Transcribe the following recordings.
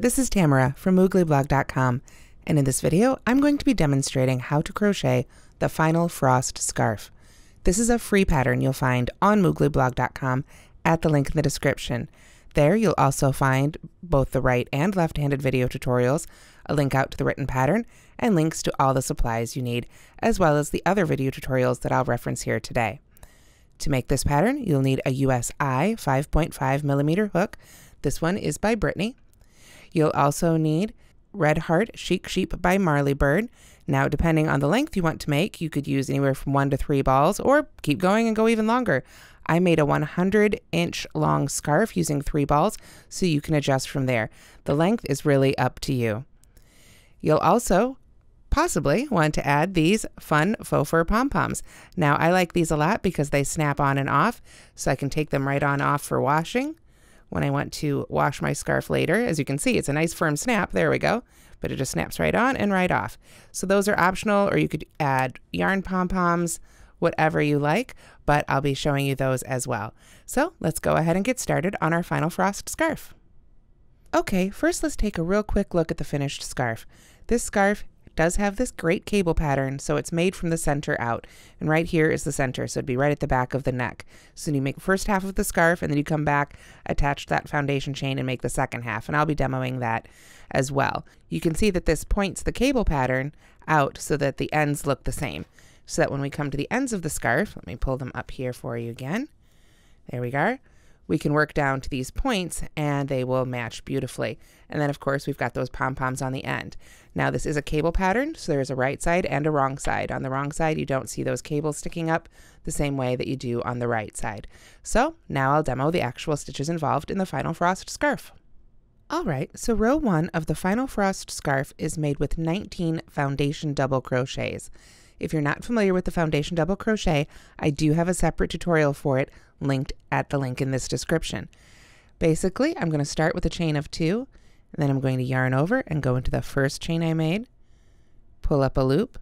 this is Tamara from mooglyblog.com, and in this video I'm going to be demonstrating how to crochet the Final Frost scarf. This is a free pattern you'll find on mooglyblog.com at the link in the description. There you'll also find both the right and left-handed video tutorials, a link out to the written pattern, and links to all the supplies you need, as well as the other video tutorials that I'll reference here today. To make this pattern, you'll need a USI 5.5mm hook. This one is by Brittany. You'll also need Red Heart Chic Sheep by Marley Bird. Now, depending on the length you want to make, you could use anywhere from 1 to 3 balls, or keep going and go even longer. I made a 100-inch long scarf using 3 balls, so you can adjust from there. The length is really up to you. You'll also possibly want to add these fun faux fur pom-poms. Now, I like these a lot because they snap on and off, so I can take them right on off for washing when I want to wash my scarf later. As you can see, it's a nice firm snap. There we go. But it just snaps right on and right off. So those are optional, or you could add yarn pom-poms, whatever you like, but I'll be showing you those as well. So let's go ahead and get started on our Final Frost scarf. Okay, first let's take a real quick look at the finished scarf. This scarf does have this great cable pattern, so it's made from the center out, and right here is the center, so it'd be right at the back of the neck. So you make the first half of the scarf, and then you come back, attach that foundation chain, and make the second half, and I'll be demoing that as well. You can see that this points the cable pattern out so that the ends look the same, so that when we come to the ends of the scarf, let me pull them up here for you again. There we go. We can work down to these points and they will match beautifully. And then of course we've got those pom-poms on the end. Now this is a cable pattern, so there's a right side and a wrong side. On the wrong side you don't see those cables sticking up the same way that you do on the right side. So now I'll demo the actual stitches involved in the Final Frost scarf. Alright, so row 1 of the Final Frost scarf is made with 19 foundation double crochets. If you're not familiar with the foundation double crochet, I do have a separate tutorial for it linked at the link in this description. Basically, I'm going to start with a chain of 2, and then I'm going to yarn over and go into the first chain I made, pull up a loop.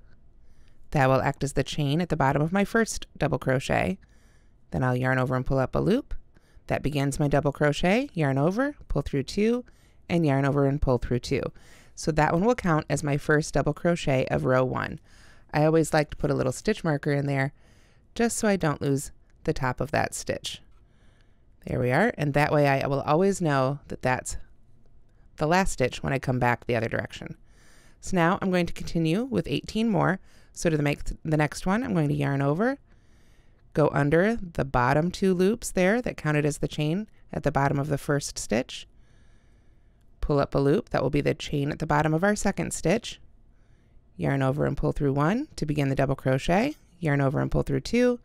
That will act as the chain at the bottom of my first double crochet. Then I'll yarn over and pull up a loop. That begins my double crochet, yarn over, pull through 2, and yarn over and pull through 2. So that one will count as my first double crochet of row 1. I always like to put a little stitch marker in there just so I don't lose the top of that stitch. There we are, and that way I will always know that that's the last stitch when I come back the other direction. So now I'm going to continue with 18 more. So to make the next one, I'm going to yarn over, go under the bottom 2 loops there that counted as the chain at the bottom of the first stitch, pull up a loop, that will be the chain at the bottom of our second stitch, yarn over and pull through 1 to begin the double crochet, yarn over and pull through 2,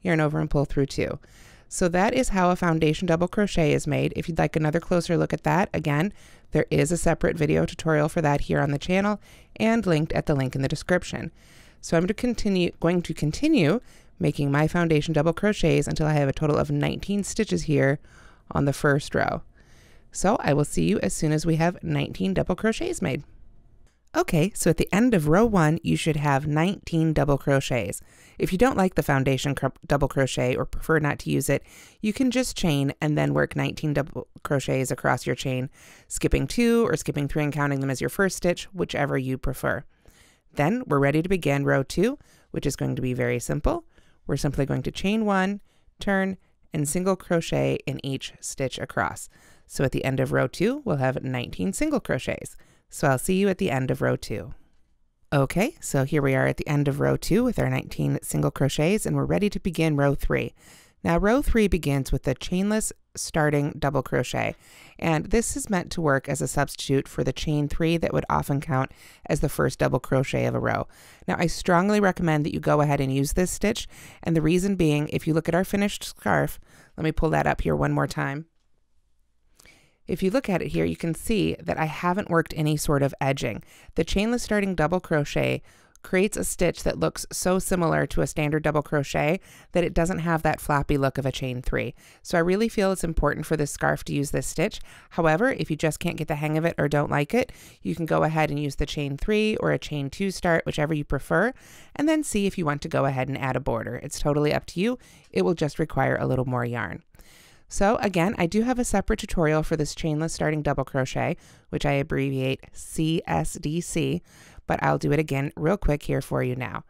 yarn over and pull through 2. So that is how a foundation double crochet is made. If you'd like another closer look at that, again, there is a separate video tutorial for that here on the channel and linked at the link in the description. So I'm going to continue making my foundation double crochets until I have a total of 19 stitches here on the first row. So I will see you as soon as we have 19 double crochets made. Okay, so at the end of row 1, you should have 19 double crochets. If you don't like the foundation double crochet or prefer not to use it, you can just chain and then work 19 double crochets across your chain, skipping 2 or skipping 3 and counting them as your first stitch, whichever you prefer. Then we're ready to begin row 2, which is going to be very simple. We're simply going to chain 1, turn, and single crochet in each stitch across. So at the end of row 2, we'll have 19 single crochets. So I'll see you at the end of row 2. Okay, so here we are at the end of row 2 with our 19 single crochets, and we're ready to begin row 3. Now row 3 begins with the chainless starting double crochet, and this is meant to work as a substitute for the chain 3 that would often count as the first double crochet of a row. Now I strongly recommend that you go ahead and use this stitch, and the reason being, if you look at our finished scarf, let me pull that up here one more time. If you look at it here, you can see that I haven't worked any sort of edging. The chainless starting double crochet creates a stitch that looks so similar to a standard double crochet that it doesn't have that floppy look of a chain 3. So I really feel it's important for this scarf to use this stitch. However, if you just can't get the hang of it or don't like it, you can go ahead and use the chain 3 or a chain 2 start, whichever you prefer, and then see if you want to go ahead and add a border. It's totally up to you. It will just require a little more yarn. So again, I do have a separate tutorial for this chainless starting double crochet, which I abbreviate CSDC, but I'll do it again real quick here for you now.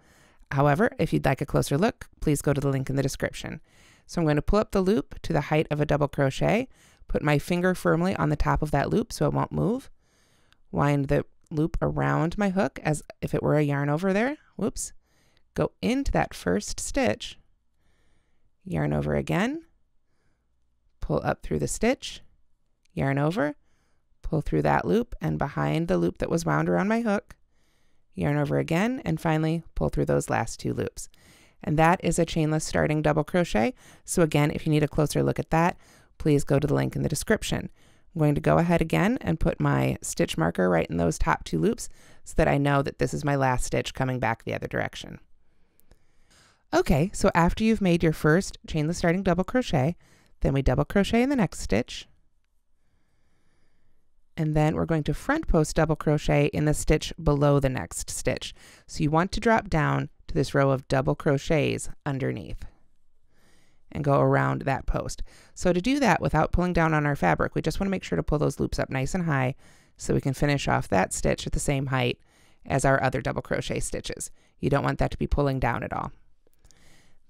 However, if you'd like a closer look, please go to the link in the description. So I'm going to pull up the loop to the height of a double crochet, put my finger firmly on the top of that loop so it won't move, wind the loop around my hook as if it were a yarn over there, whoops, go into that first stitch, yarn over again, pull up through the stitch, yarn over, pull through that loop and behind the loop that was wound around my hook, yarn over again, and finally pull through those last 2 loops. And that is a chainless starting double crochet. So again, if you need a closer look at that, please go to the link in the description. I'm going to go ahead again and put my stitch marker right in those top 2 loops so that I know that this is my last stitch coming back the other direction. Okay, so after you've made your first chainless starting double crochet, then we double crochet in the next stitch, and then we're going to front post double crochet in the stitch below the next stitch. So you want to drop down to this row of double crochets underneath and go around that post. So to do that without pulling down on our fabric, we just want to make sure to pull those loops up nice and high so we can finish off that stitch at the same height as our other double crochet stitches. You don't want that to be pulling down at all.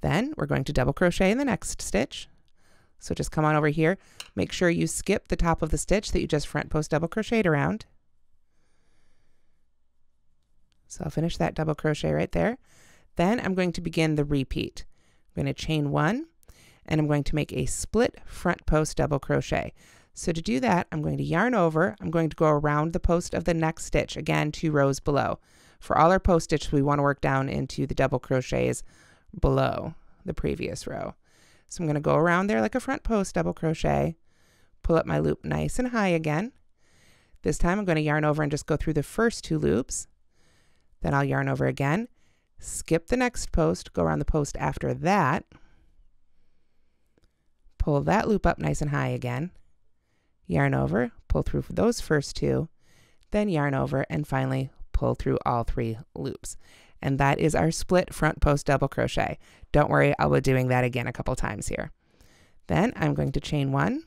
Then we're going to double crochet in the next stitch. So just come on over here, make sure you skip the top of the stitch that you just front post double crocheted around. So I'll finish that double crochet right there. Then I'm going to begin the repeat. I'm going to chain 1, and I'm going to make a split front post double crochet. So to do that, I'm going to yarn over, I'm going to go around the post of the next stitch, again 2 rows below. For all our post stitches, we want to work down into the double crochets below the previous row. So I'm going to go around there like a front post double crochet, pull up my loop nice and high again. This time I'm going to yarn over and just go through the first 2 loops. Then I'll yarn over again, skip the next post, go around the post after that, pull that loop up nice and high again, yarn over, pull through those first 2, then yarn over, and finally pull through all 3 loops. And that is our split front post double crochet. Don't worry, I'll be doing that again a couple times here. Then I'm going to chain 1.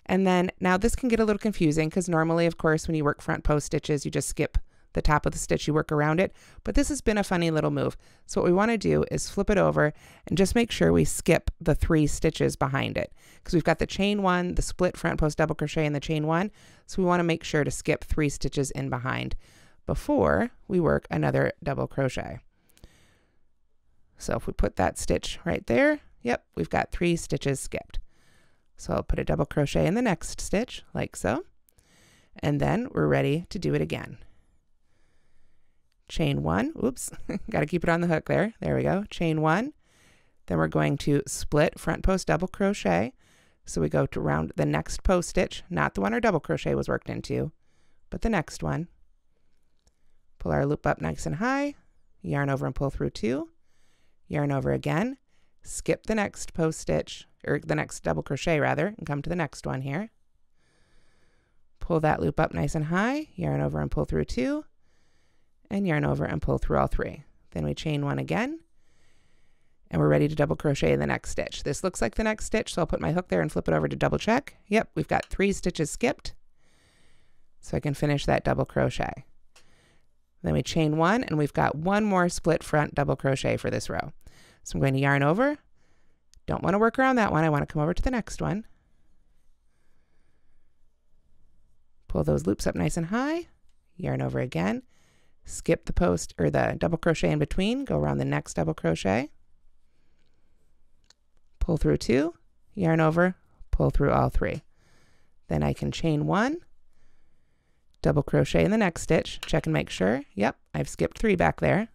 And then now this can get a little confusing because normally, of course, when you work front post stitches, you just skip the top of the stitch, you work around it. But this has been a funny little move. So what we want to do is flip it over and just make sure we skip the 3 stitches behind it. Because we've got the chain 1, the split front post double crochet, and the chain 1. So we want to make sure to skip 3 stitches in behind before we work another double crochet. So if we put that stitch right there, yep, we've got 3 stitches skipped. So I'll put a double crochet in the next stitch like so, and then we're ready to do it again. Chain 1, oops, got to keep it on the hook there. There we go, chain 1. Then we're going to split front post double crochet. So we go to around the next post stitch, not the one our double crochet was worked into, but the next one. Pull our loop up nice and high, yarn over and pull through 2, yarn over again, skip the next post stitch, or the next double crochet rather, and come to the next one here. Pull that loop up nice and high, yarn over and pull through 2, and yarn over and pull through all 3. Then we chain 1 again, and we're ready to double crochet in the next stitch. This looks like the next stitch, so I'll put my hook there and flip it over to double check. Yep, we've got 3 stitches skipped, so I can finish that double crochet. Then we chain 1, and we've got 1 more split front double crochet for this row. So I'm going to yarn over. Don't want to work around that one. I want to come over to the next one. Pull those loops up nice and high. Yarn over again. Skip the post or the double crochet in between. Go around the next double crochet. Pull through 2. Yarn over. Pull through all 3. Then I can chain 1. Double crochet in the next stitch, check and make sure. Yep, I've skipped 3 back there.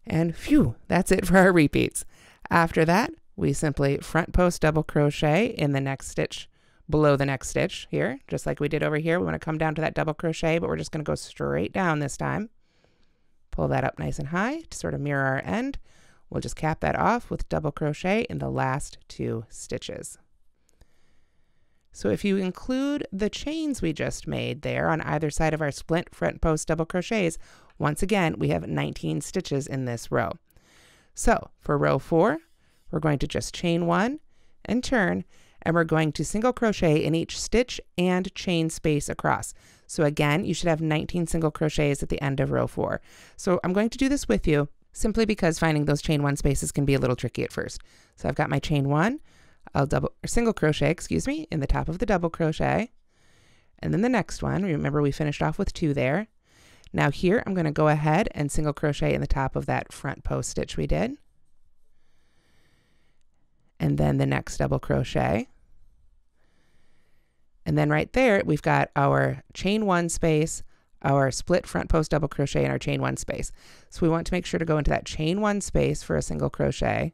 And phew, that's it for our repeats. After that, we simply front post double crochet in the next stitch below the next stitch here, just like we did over here. We want to come down to that double crochet, but we're just going to go straight down this time. Pull that up nice and high to sort of mirror our end. We'll just cap that off with double crochet in the last 2 stitches. So if you include the chains we just made there on either side of our split front post double crochets, once again, we have 19 stitches in this row. So for row 4, we're going to just chain 1 and turn, and we're going to single crochet in each stitch and chain space across. So again, you should have 19 single crochets at the end of row 4. So I'm going to do this with you simply because finding those chain 1 spaces can be a little tricky at first. So I've got my chain 1, I'll single crochet, in the top of the double crochet, and then the next one, remember we finished off with 2 there. Now here I'm going to go ahead and single crochet in the top of that front post stitch we did. And then the next double crochet. And then right there, we've got our chain 1 space, our split front post double crochet, and our chain 1 space. So we want to make sure to go into that chain 1 space for a single crochet,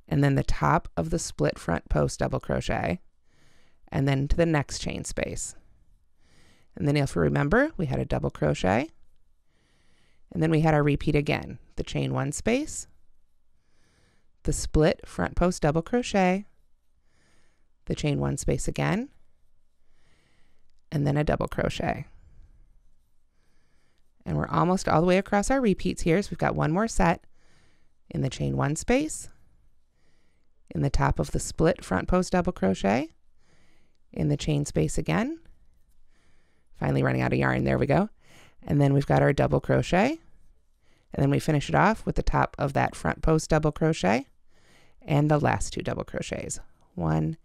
and then the top of the split front post double crochet, and then to the next chain space. And then if you remember, we had a double crochet, and then we had our repeat again, the chain 1 space, the split front post double crochet, the chain 1 space again, and then a double crochet. And we're almost all the way across our repeats here, so we've got one more set in the chain 1 space, in the top of the split front post double crochet, in the chain space again, finally running out of yarn, there we go, and then we've got our double crochet, and then we finish it off with the top of that front post double crochet and the last 2 double crochets, 1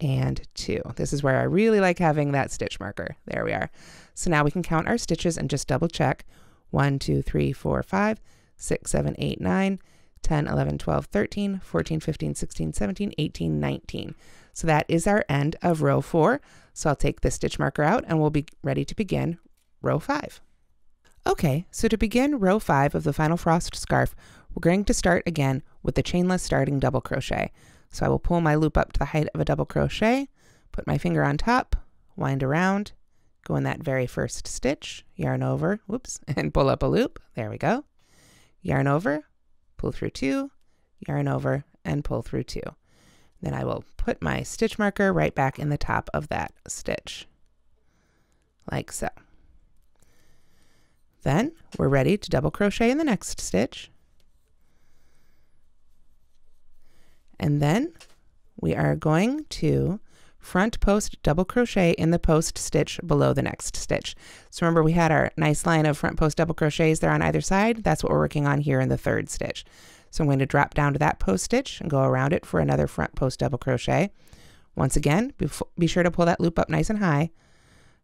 and 2. This is where I really like having that stitch marker. There we are. So now we can count our stitches and just double check. 1, 2, 3, 4, 5, 6, 7, 8, 9, 10, 11, 12, 13, 14, 15, 16, 17, 18, 19. So that is our end of row 4. So I'll take the stitch marker out and we'll be ready to begin row 5. Okay, so to begin row 5 of the Final Frost scarf, we're going to start again with the chainless starting double crochet. So I will pull my loop up to the height of a double crochet, put my finger on top, wind around, go in that very first stitch, yarn over, whoops, and pull up a loop. There we go. Yarn over, pull through 2, yarn over, and pull through 2. Then I will put my stitch marker right back in the top of that stitch, like so. Then we're ready to double crochet in the next stitch. And then we are going to front post double crochet in the post stitch below the next stitch. So remember we had our nice line of front post double crochets there on either side. That's what we're working on here in the 3rd stitch. So I'm going to drop down to that post stitch and go around it for another front post double crochet. Once again, be sure to pull that loop up nice and high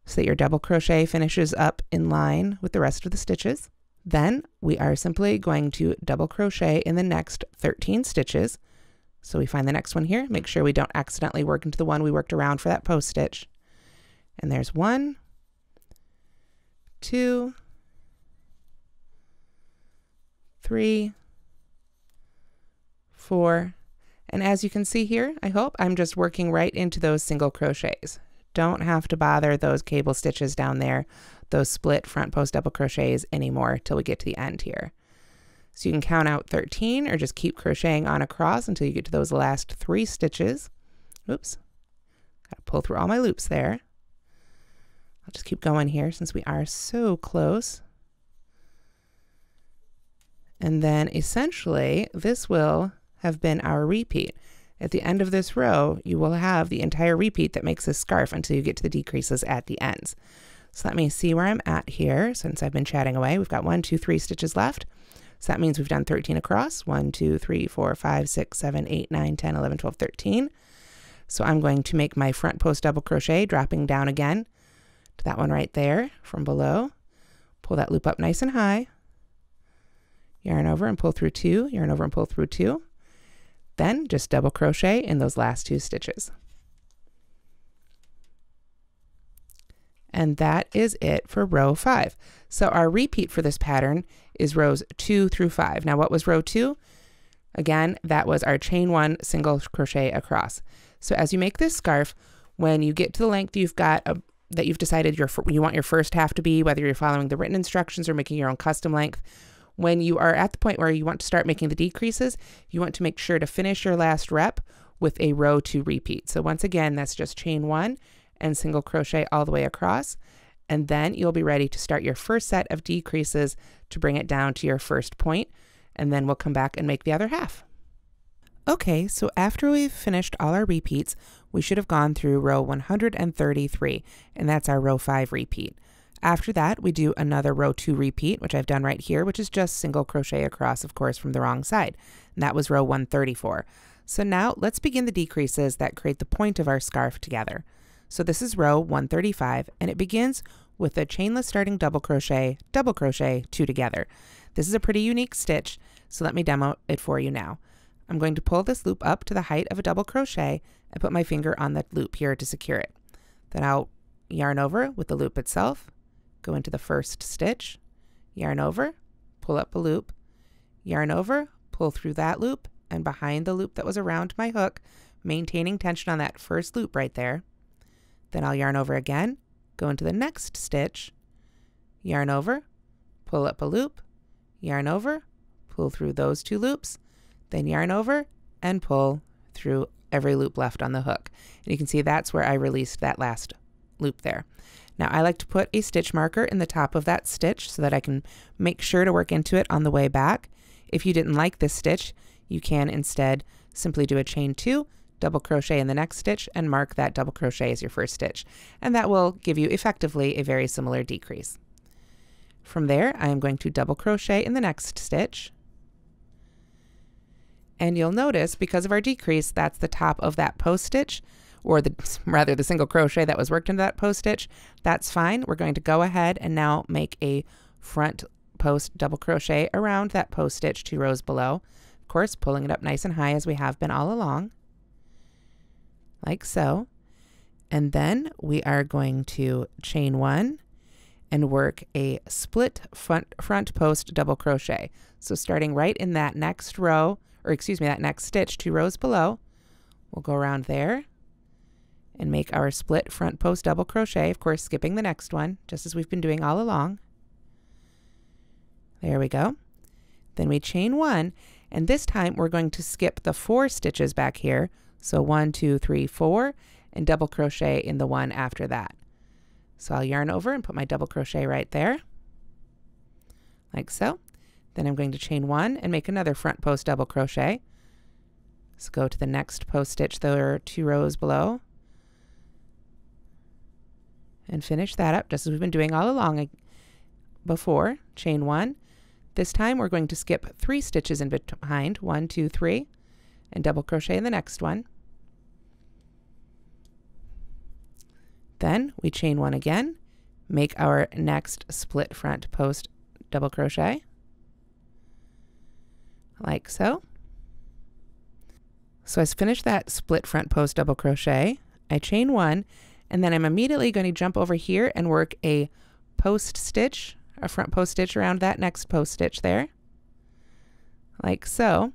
so that your double crochet finishes up in line with the rest of the stitches. Then we are simply going to double crochet in the next 13 stitches. So we find the next one here, make sure we don't accidentally work into the one we worked around for that post stitch. And there's 1, 2, 3, 4, and as you can see here, I hope, I'm just working right into those single crochets. Don't have to bother those cable stitches down there, those split front post double crochets anymore till we get to the end here. So you can count out 13 or just keep crocheting on across until you get to those last 3 stitches. Oops, gotta pull through all my loops there. I'll just keep going here since we are so close. And then essentially this will have been our repeat. At the end of this row, you will have the entire repeat that makes this scarf until you get to the decreases at the ends. So let me see where I'm at here. Since I've been chatting away, we've got 1, 2, 3 stitches left. So that means we've done 13 across. 1, 2, 3, 4, 5, 6, 7, 8, 9, 10, 11, 12, 13. So I'm going to make my front post double crochet, dropping down again to that one right there from below. Pull that loop up nice and high. Yarn over and pull through 2, yarn over and pull through 2. Then just double crochet in those last 2 stitches. And that is it for row 5. So our repeat for this pattern is rows 2 through 5. Now what was row 2? Again, that was our chain 1 single crochet across. So as you make this scarf, when you get to the length you've got that you've decided you want your first half to be, whether you're following the written instructions or making your own custom length, when you are at the point where you want to start making the decreases, you want to make sure to finish your last rep with a row 2 repeat. So once again, that's just chain 1 and single crochet all the way across. And then you'll be ready to start your first set of decreases to bring it down to your first point. And then we'll come back and make the other half. Okay, so after we've finished all our repeats, we should have gone through row 133, and that's our row 5 repeat. After that, we do another row 2 repeat, which I've done right here, which is just single crochet across, of course, from the wrong side. And that was row 134. So now let's begin the decreases that create the point of our scarf together. So this is row 135, and it begins with a chainless starting double crochet, 2 together. This is a pretty unique stitch, so let me demo it for you now. I'm going to pull this loop up to the height of a double crochet and put my finger on the loop here to secure it. Then I'll yarn over with the loop itself, go into the first stitch, yarn over, pull up a loop, yarn over, pull through that loop, and behind the loop that was around my hook, maintaining tension on that first loop right there. Then I'll yarn over again, go into the next stitch, yarn over, pull up a loop, yarn over, pull through those 2 loops, then yarn over and pull through every loop left on the hook. And you can see that's where I released that last loop there. Now I like to put a stitch marker in the top of that stitch so that I can make sure to work into it on the way back. If you didn't like this stitch, you can instead simply do a chain 2, double crochet in the next stitch, and mark that double crochet as your first stitch. And that will give you effectively a very similar decrease. From there, I am going to double crochet in the next stitch. And you'll notice, because of our decrease, that's the top of that post stitch, or the single crochet that was worked into that post stitch. That's fine. We're going to go ahead and now make a front post double crochet around that post stitch 2 rows below. Of course, pulling it up nice and high as we have been all along, like so. And then we are going to chain 1 and work a split front post double crochet. So starting right in that next row, or excuse me, that next stitch 2 rows below, we'll go around there and make our split front post double crochet, of course skipping the next one, just as we've been doing all along. There we go. Then we chain 1, and this time we're going to skip the 4 stitches back here. So 1, 2, 3, 4, and double crochet in the one after that. So I'll yarn over and put my double crochet right there, like so. Then I'm going to chain 1 and make another front post double crochet. So go to the next post stitch there 2 rows below and finish that up just as we've been doing all along before. Chain 1. This time we're going to skip 3 stitches in behind, 1, 2, 3, and double crochet in the next one. Then we chain 1 again, make our next split front post double crochet, like so. So I finished that split front post double crochet, I chain 1, and then I'm immediately going to jump over here and work a post stitch, a front post stitch around that next post stitch there, like so.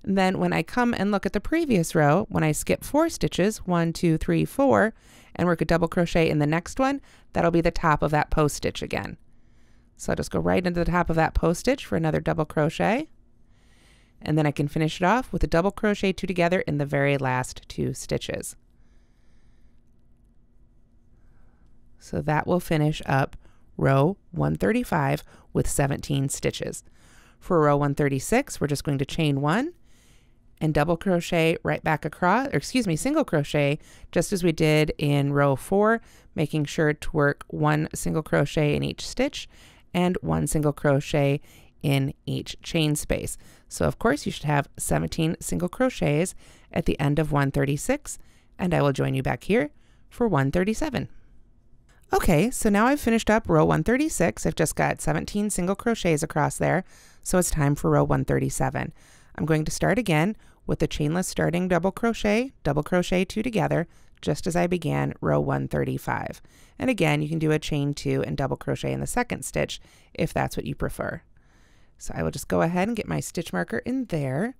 And then when I come and look at the previous row, when I skip 4 stitches, 1, 2, 3, 4, and work a double crochet in the next one, that'll be the top of that post stitch again. So I'll just go right into the top of that post stitch for another double crochet, and then I can finish it off with a double crochet 2 together in the very last 2 stitches. So that will finish up row 135 with 17 stitches. For row 136, we're just going to chain 1 and double crochet right back across, or excuse me, single crochet, just as we did in row 4, making sure to work 1 single crochet in each stitch and 1 single crochet in each chain space. So of course you should have 17 single crochets at the end of 136, and I will join you back here for 137. Okay, so now I've finished up row 136. I've just got 17 single crochets across there, so it's time for row 137. I'm going to start again with the chainless starting double crochet 2 together, just as I began row 135. And again, you can do a chain 2 and double crochet in the second stitch if that's what you prefer. So I will just go ahead and get my stitch marker in there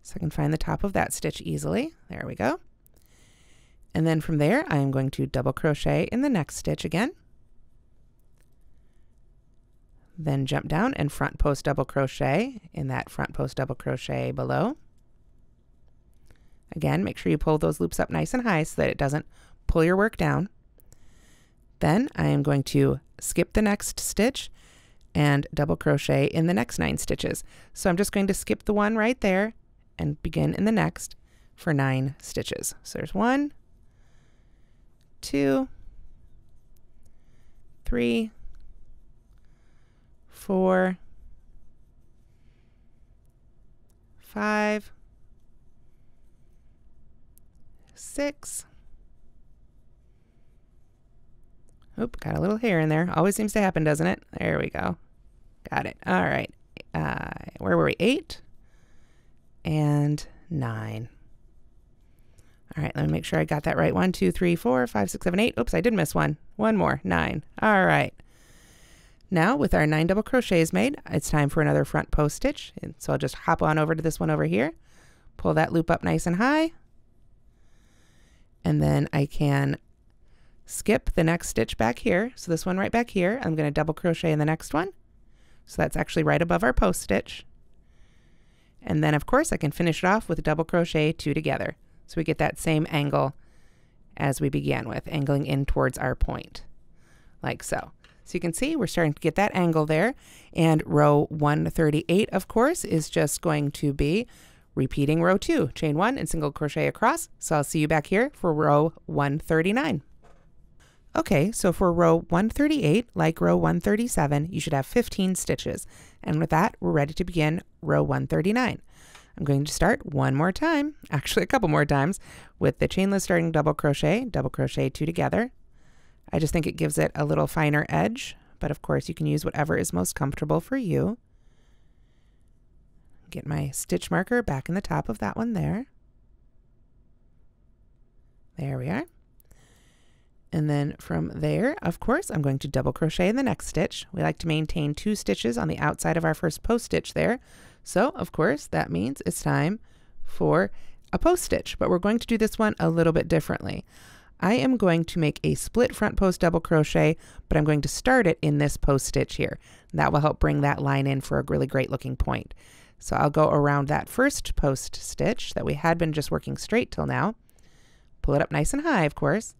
so I can find the top of that stitch easily. There we go. And then from there, I am going to double crochet in the next stitch again. Then jump down and front post double crochet in that front post double crochet below. Again, make sure you pull those loops up nice and high so that it doesn't pull your work down. Then I am going to skip the next stitch and double crochet in the next 9 stitches. So I'm just going to skip the one right there and begin in the next for 9 stitches. So there's 1, 2, 3, 4, 5, 6. Oop, got a little hair in there. Always seems to happen, doesn't it? There we go. Got it. All right. Where were we? 8 and 9. All right, let me make sure I got that right. 1, 2, 3, 4, 5, 6, 7, 8. Oops, I did miss one. One more. 9. All right. Now, with our 9 double crochets made, it's time for another front post stitch. And so I'll just hop on over to this one over here, pull that loop up nice and high, and then I can skip the next stitch back here. So this one right back here, I'm going to double crochet in the next one. So that's actually right above our post stitch. And then, of course, I can finish it off with a double crochet 2 together. So we get that same angle as we began with, angling in towards our point, like so. So you can see we're starting to get that angle there. And row 138, of course, is just going to be repeating row 2, chain 1 and single crochet across. So I'll see you back here for row 139. Okay, so for row 138, like row 137, you should have 15 stitches. And with that, we're ready to begin row 139. I'm going to start one more time, actually a couple more times, with the chainless starting double crochet 2 together. I just think it gives it a little finer edge, but of course you can use whatever is most comfortable for you. Get my stitch marker back in the top of that one there. There we are. And then from there, of course, I'm going to double crochet in the next stitch. We like to maintain 2 stitches on the outside of our first post stitch there. So, of course, that means it's time for a post stitch, but we're going to do this one a little bit differently. I am going to make a split front post double crochet, but I'm going to start it in this post stitch here. And that will help bring that line in for a really great looking point. So I'll go around that first post stitch that we had been just working straight till now. Pull it up nice and high, of course.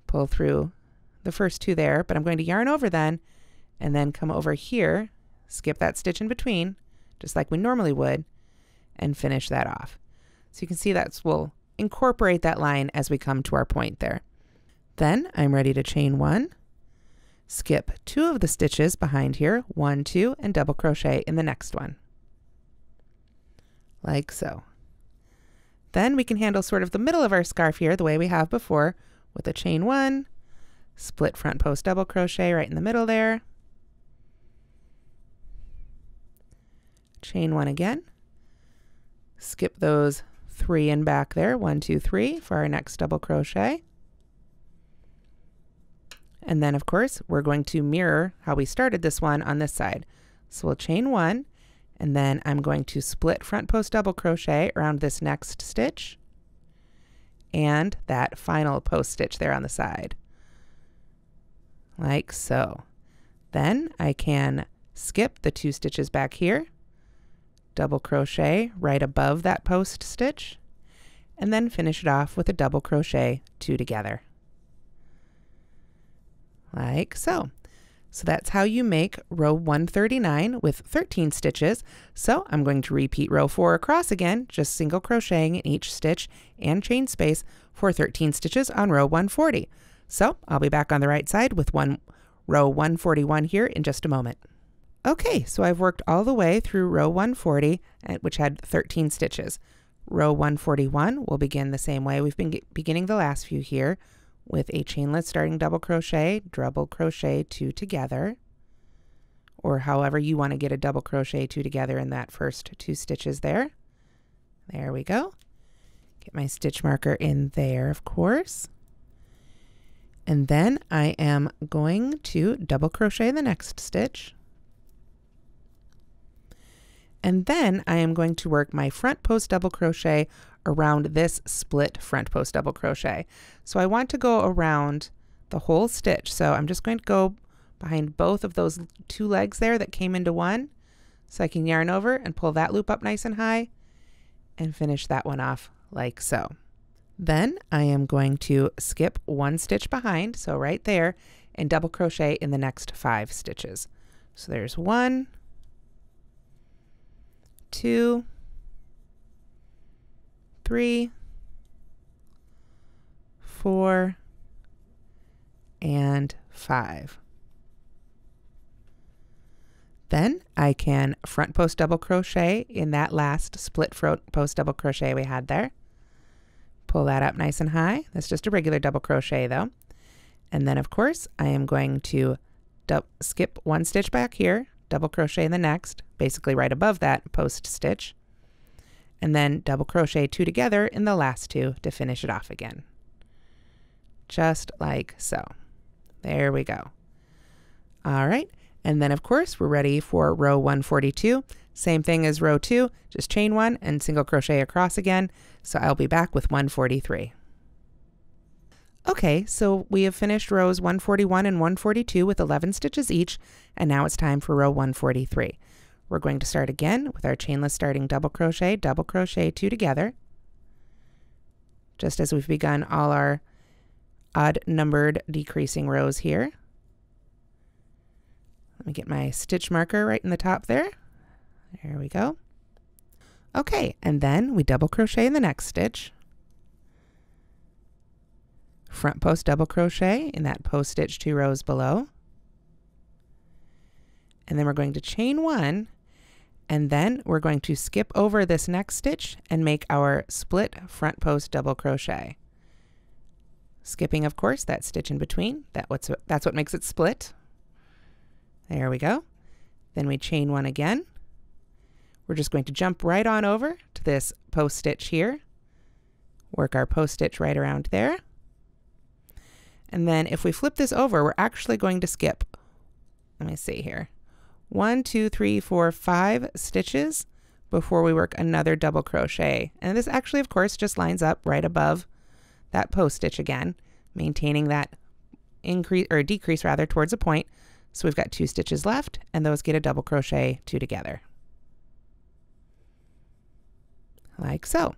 Pull through the first 2 there, but I'm going to yarn over then, and then come over here, skip that stitch in between, just like we normally would, and finish that off. So you can see that we'll incorporate that line as we come to our point there. Then I'm ready to chain 1, skip 2 of the stitches behind here, 1, 2, and double crochet in the next one, like so. Then we can handle sort of the middle of our scarf here the way we have before, with a chain 1, split front post double crochet right in the middle there, chain 1 again, skip those 3 in back there, 1, 2, 3 for our next double crochet. And then of course we're going to mirror how we started this one on this side. So we'll chain 1, and then I'm going to split front post double crochet around this next stitch and that final post stitch there on the side, like so. Then I can skip the 2 stitches back here, double crochet right above that post stitch, and then finish it off with a double crochet 2 together, like so. So that's how you make row 139 with 13 stitches. So I'm going to repeat row 4 across again, just single crocheting in each stitch and chain space for 13 stitches on row 140. So I'll be back on the right side with row 141 here in just a moment. Okay, so I've worked all the way through row 140, which had 13 stitches. Row 141 will begin the same way we've been beginning the last few here, with a chainless starting double crochet 2 together, or however you want to get a double crochet 2 together in that first 2 stitches there. There we go. Get my stitch marker in there, of course. And then I am going to double crochet in the next stitch. And then I am going to work my front post double crochet around this split front post double crochet. So I want to go around the whole stitch. So I'm just going to go behind both of those 2 legs there that came into one. So I can yarn over and pull that loop up nice and high and finish that one off like so. Then I am going to skip 1 stitch behind, so right there, and double crochet in the next 5 stitches. So there's 1, 2, 3, 4, and 5. Then I can front post double crochet in that last split front post double crochet we had there. Pull that up nice and high. That's just a regular double crochet though. And then of course I am going to skip 1 stitch back here, double crochet in the next, basically right above that post stitch, and then double crochet 2 together in the last 2 to finish it off again. Just like so. There we go. All right. And then of course we're ready for row 142. Same thing as row 2, just chain 1 and single crochet across again. So I'll be back with 143. Okay, so we have finished rows 141 and 142 with 11 stitches each, and now it's time for row 143. We're going to start again with our chainless starting double crochet 2 together, just as we've begun all our odd numbered decreasing rows here. Let me get my stitch marker right in the top there. There we go. Okay, and then we double crochet in the next stitch. Front post double crochet in that post stitch 2 rows below. And then we're going to chain 1, and then we're going to skip over this next stitch and make our split front post double crochet. Skipping, of course, that stitch in between. That's what makes it split. There we go. Then we chain 1 again. We're just going to jump right on over to this post stitch here. Work our post stitch right around there. And then if we flip this over, we're actually going to skip, let me see here, 1, 2, 3, 4, 5 stitches before we work another double crochet. And this actually, of course, just lines up right above that post stitch again, maintaining that increase or decrease rather towards a point. So we've got 2 stitches left, and those get a double crochet 2 together. Like so.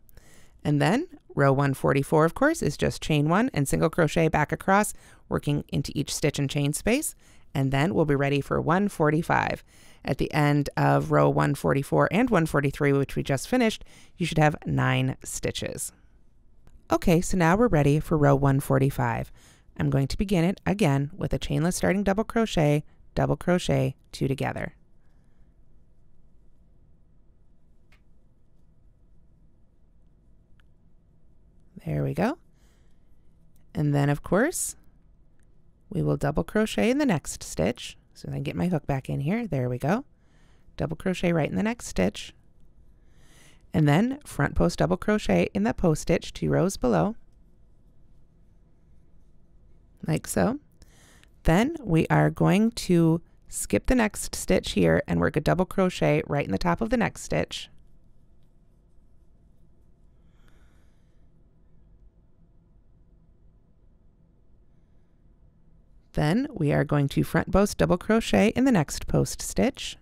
And then row 144, of course, is just chain 1 and single crochet back across, working into each stitch and chain space. And then we'll be ready for 145. At the end of row 144 and 143, which we just finished, you should have 9 stitches. Okay, so now we're ready for row 145. I'm going to begin it again with a chainless starting double crochet 2 together. There we go. And then of course, we will double crochet in the next stitch. So I get my hook back in here. There we go. Double crochet right in the next stitch. And then front post double crochet in the post stitch 2 rows below. Like so. Then we are going to skip the next stitch here and work a double crochet right in the top of the next stitch. Then we are going to front post double crochet in the next post stitch.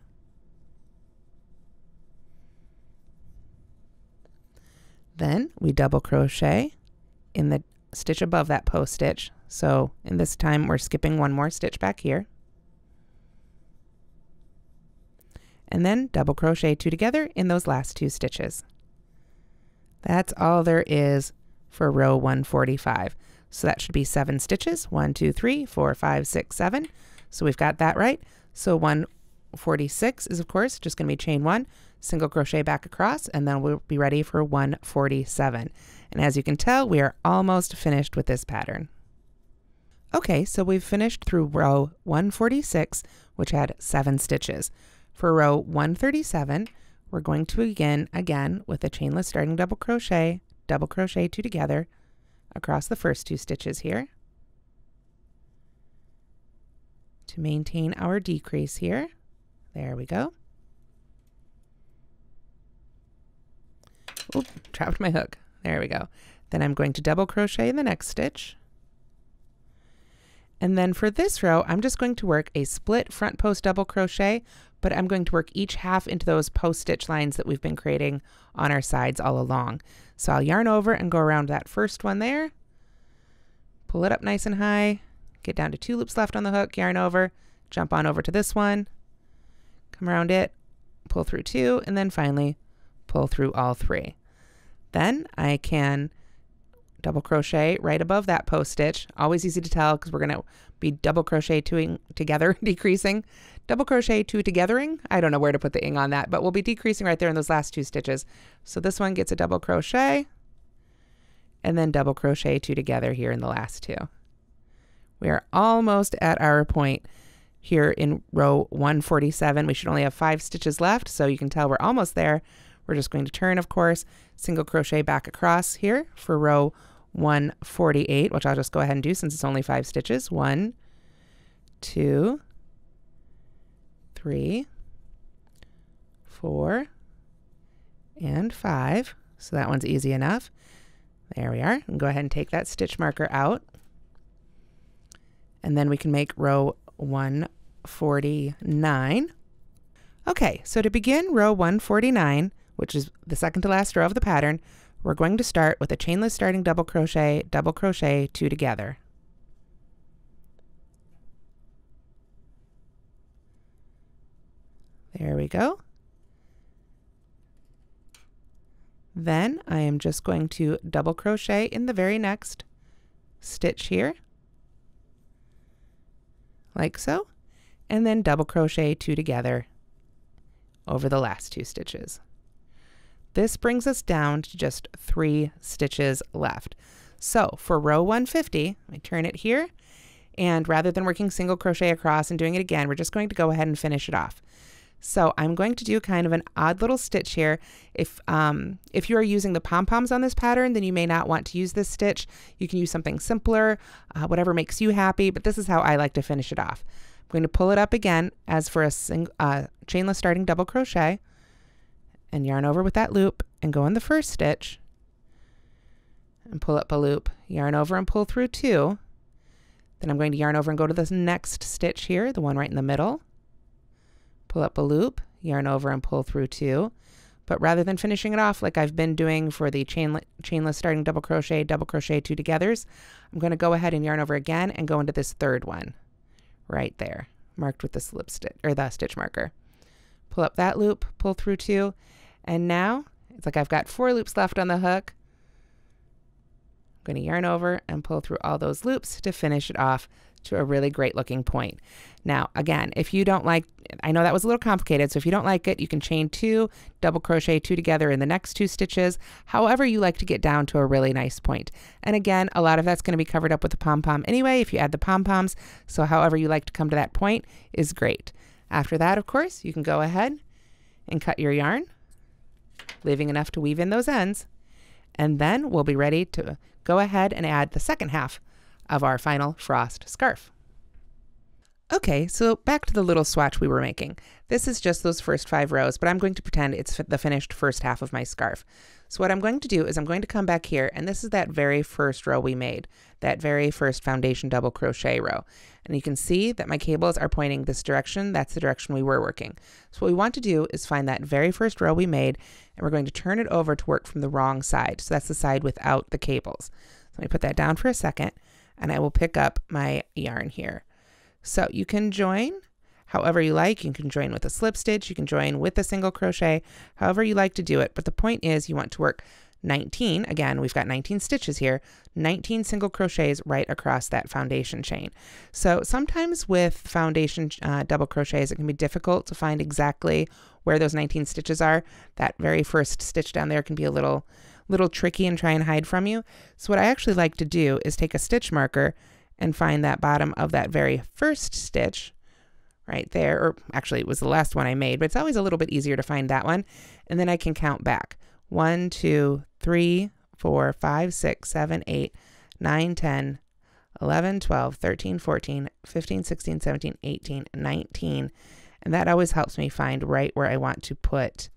Then we double crochet in the stitch above that post stitch. So in this time we're skipping 1 more stitch back here. And then double crochet 2 together in those last 2 stitches. That's all there is for row 145. So that should be 7 stitches. 1, 2, 3, 4, 5, 6, 7. So we've got that right. So 146 is of course just going to be chain 1, single crochet back across, and then we'll be ready for 147. And as you can tell, we are almost finished with this pattern. Okay, so we've finished through row 146, which had 7 stitches. For row 137, we're going to begin again with a chainless starting double crochet 2 together across the first 2 stitches here to maintain our decrease here. There we go. Oop, trapped my hook. There we go. Then I'm going to double crochet in the next stitch. And then for this row, I'm just going to work a split front post double crochet, but I'm going to work each half into those post stitch lines that we've been creating on our sides all along. So I'll yarn over and go around that first one there, pull it up nice and high, get down to 2 loops left on the hook, yarn over, jump on over to this one, come around it, pull through 2, and then finally pull through all 3. Then I can double crochet right above that post stitch. Always easy to tell because we're going to be double crocheting together, decreasing. Double crochet two togethering. I don't know where to put the ing on that, but we'll be decreasing right there in those last two stitches. So this one gets a double crochet and then double crochet two together here in the last two. We are almost at our point here in row 147. We should only have 5 stitches left, so you can tell we're almost there. We're just going to turn, of course, single crochet back across here for row 148, which I'll just go ahead and do since it's only 5 stitches. 1, 2, 3, 4, and 5. So that one's easy enough. There we are. And go ahead and take that stitch marker out. And then we can make row 149. Okay, so to begin row 149, which is the second to last row of the pattern, we're going to start with a chainless starting double crochet, two together. There we go. Then I am just going to double crochet in the very next stitch here, like so, and then double crochet two together over the last 2 stitches. This brings us down to just 3 stitches left. So for row 150, I turn it here, and rather than working single crochet across and doing it again, we're just going to go ahead and finish it off. So I'm going to do kind of an odd little stitch here. If you are using the pom-poms on this pattern, then you may not want to use this stitch. You can use something simpler, whatever makes you happy, but this is how I like to finish it off. I'm going to pull it up again as for a chainless starting double crochet and yarn over with that loop and go in the first stitch and pull up a loop, yarn over and pull through 2. Then I'm going to yarn over and go to this next stitch here, the one right in the middle. Pull up a loop, yarn over and pull through 2. But rather than finishing it off like I've been doing for the chainless starting double crochet, two togethers, I'm going to go ahead and yarn over again and go into this third one right there, marked with the slip stitch or the stitch marker. Pull up that loop, pull through 2, and now it's like I've got 4 loops left on the hook. I'm going to yarn over and pull through all those loops to finish it off to a really great looking point. Now, again, if you don't like, I know that was a little complicated, so if you don't like it, you can chain 2, double crochet 2 together in the next 2 stitches, however you like to get down to a really nice point. And again, a lot of that's going to be covered up with the pom-pom anyway, if you add the pom-poms, so however you like to come to that point is great. After that, of course, you can go ahead and cut your yarn, leaving enough to weave in those ends, and then we'll be ready to go ahead and add the second half of our final frost scarf. Okay, so back to the little swatch we were making. This is just those first 5 rows, but I'm going to pretend it's the finished first half of my scarf. So what I'm going to do is I'm going to come back here, and this is that very first row we made, that very first foundation double crochet row. And you can see that my cables are pointing this direction. That's the direction we were working. So what we want to do is find that very first row we made, and we're going to turn it over to work from the wrong side. So that's the side without the cables. So let me put that down for a second, and I will pick up my yarn here. So you can join however you like. You can join with a slip stitch, you can join with a single crochet, however you like to do it. But the point is you want to work 19, again, we've got 19 stitches here, 19 single crochets right across that foundation chain. So sometimes with foundation double crochets, it can be difficult to find exactly where those 19 stitches are. That very first stitch down there can be a little tricky and try and hide from you. So what I actually like to do is take a stitch marker and find that bottom of that very first stitch right there, or actually it was the last one I made, but it's always a little bit easier to find that one. And then I can count back. 1, 2, 3, 4, 5, 6, 7, 8, 9, 10, 11, 12, 13, 14, 15, 16, 17, 18, 19. And that always helps me find right where I want to put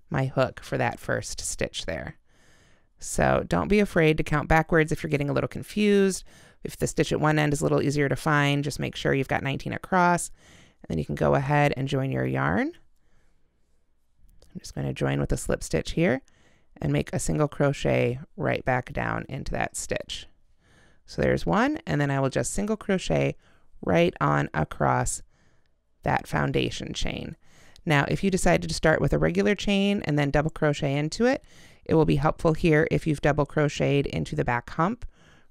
my hook for that first stitch there. So don't be afraid to count backwards if you're getting a little confused. If the stitch at one end is a little easier to find, just make sure you've got 19 across. And then you can go ahead and join your yarn. I'm just going to join with a slip stitch here and make a single crochet right back down into that stitch. So there's one, and then I will just single crochet right on across that foundation chain. Now, if you decided to start with a regular chain and then double crochet into it, it will be helpful here if you've double crocheted into the back hump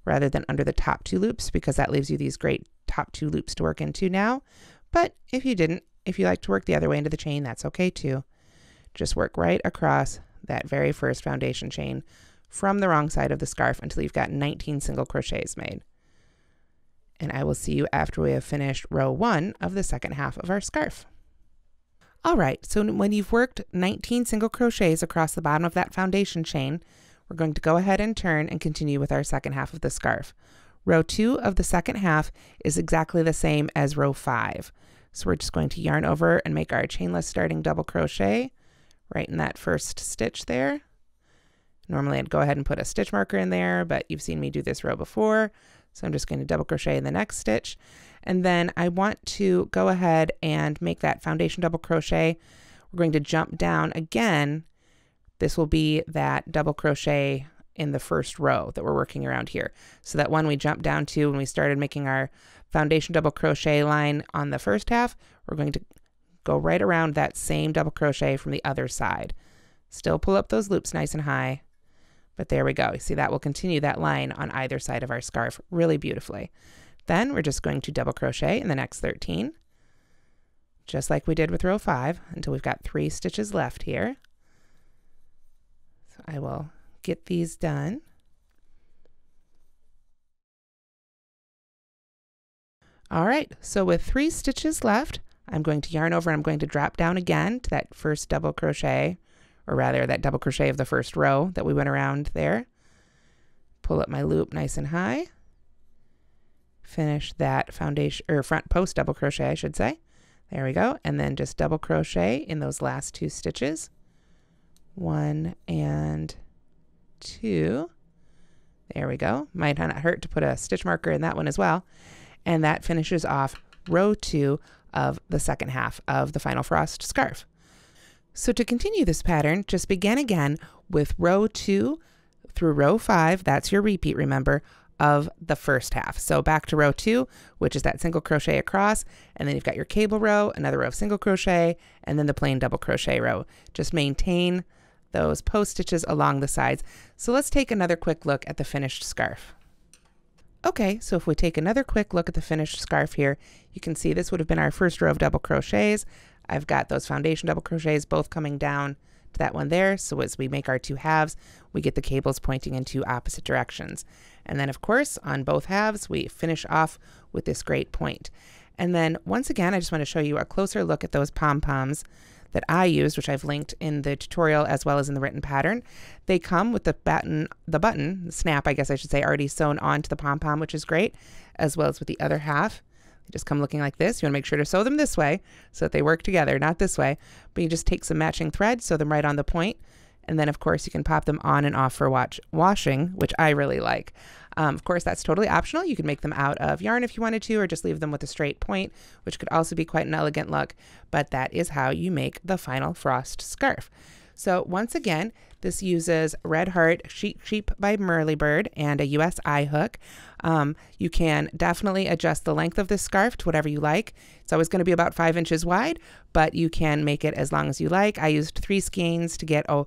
rather than under the top 2 loops, because that leaves you these great top 2 loops to work into now. But if you didn't, if you like to work the other way into the chain, that's okay too. Just work right across that very first foundation chain from the wrong side of the scarf until you've got 19 single crochets made. And I will see you after we have finished row 1 of the second half of our scarf. All right, so when you've worked 19 single crochets across the bottom of that foundation chain, we're going to go ahead and turn and continue with our second half of the scarf. Row 2 of the second half is exactly the same as row 5. So we're just going to yarn over and make our chainless starting double crochet right in that first stitch there. Normally I'd go ahead and put a stitch marker in there, but you've seen me do this row before. So I'm just going to double crochet in the next stitch. And then I want to go ahead and make that foundation double crochet. We're going to jump down again. This will be that double crochet in the first row that we're working around here. So that one we jumped down to when we started making our foundation double crochet line on the first half, we're going to go right around that same double crochet from the other side. Still pull up those loops nice and high, but there we go. You see that will continue that line on either side of our scarf really beautifully. Then we're just going to double crochet in the next 13, just like we did with row 5, until we've got 3 stitches left here. So I will get these done. All right, so with 3 stitches left, I'm going to yarn over and I'm going to drop down again to that first double crochet, or rather that double crochet of the first row that we went around there. Pull up my loop nice and high. Finish that foundation, or front post double crochet, I should say. There we go. And then just double crochet in those last 2 stitches. 1 and 2. There we go. Might not hurt to put a stitch marker in that one as well. And that finishes off row 2 of the second half of the Final Frost scarf. So to continue this pattern, just begin again with row 2 through row 5. That's your repeat, remember, of the first half. So back to row 2, which is that single crochet across, and then you've got your cable row, another row of single crochet, and then the plain double crochet row. Just maintain those post stitches along the sides. So let's take another quick look at the finished scarf. Okay, so if we take another quick look at the finished scarf here, you can see this would have been our first row of double crochets. I've got those foundation double crochets both coming down to that one there. So as we make our 2 halves, we get the cables pointing in 2 opposite directions. And then of course, on both halves, we finish off with this great point. And then once again, I just want to show you a closer look at those pom-poms that I used, which I've linked in the tutorial as well as in the written pattern. They come with the button, snap, I guess I should say, already sewn onto the pom-pom, which is great, as well as with the other half. They just come looking like this. You want to make sure to sew them this way so that they work together, not this way. But you just take some matching thread, sew them right on the point, and then of course you can pop them on and off for washing, which I really like. Of course, that's totally optional. You can make them out of yarn if you wanted to, or just leave them with a straight point, which could also be quite an elegant look. But that is how you make the Final Frost scarf. So once again, this uses Red Heart Sheep by Merlybird and a US eye hook. You can definitely adjust the length of this scarf to whatever you like. It's always going to be about 5 inches wide, but you can make it as long as you like. I used 3 skeins to get a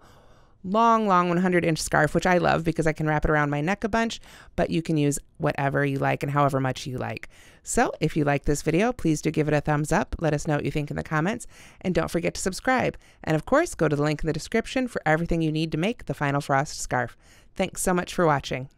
long 100-inch scarf, which I love because I can wrap it around my neck a bunch, but you can use whatever you like and however much you like. So if you like this video, please do give it a thumbs up. Let us know what you think in the comments, and don't forget to subscribe. And of course, go to the link in the description for everything you need to make the Final Frost scarf. Thanks so much for watching.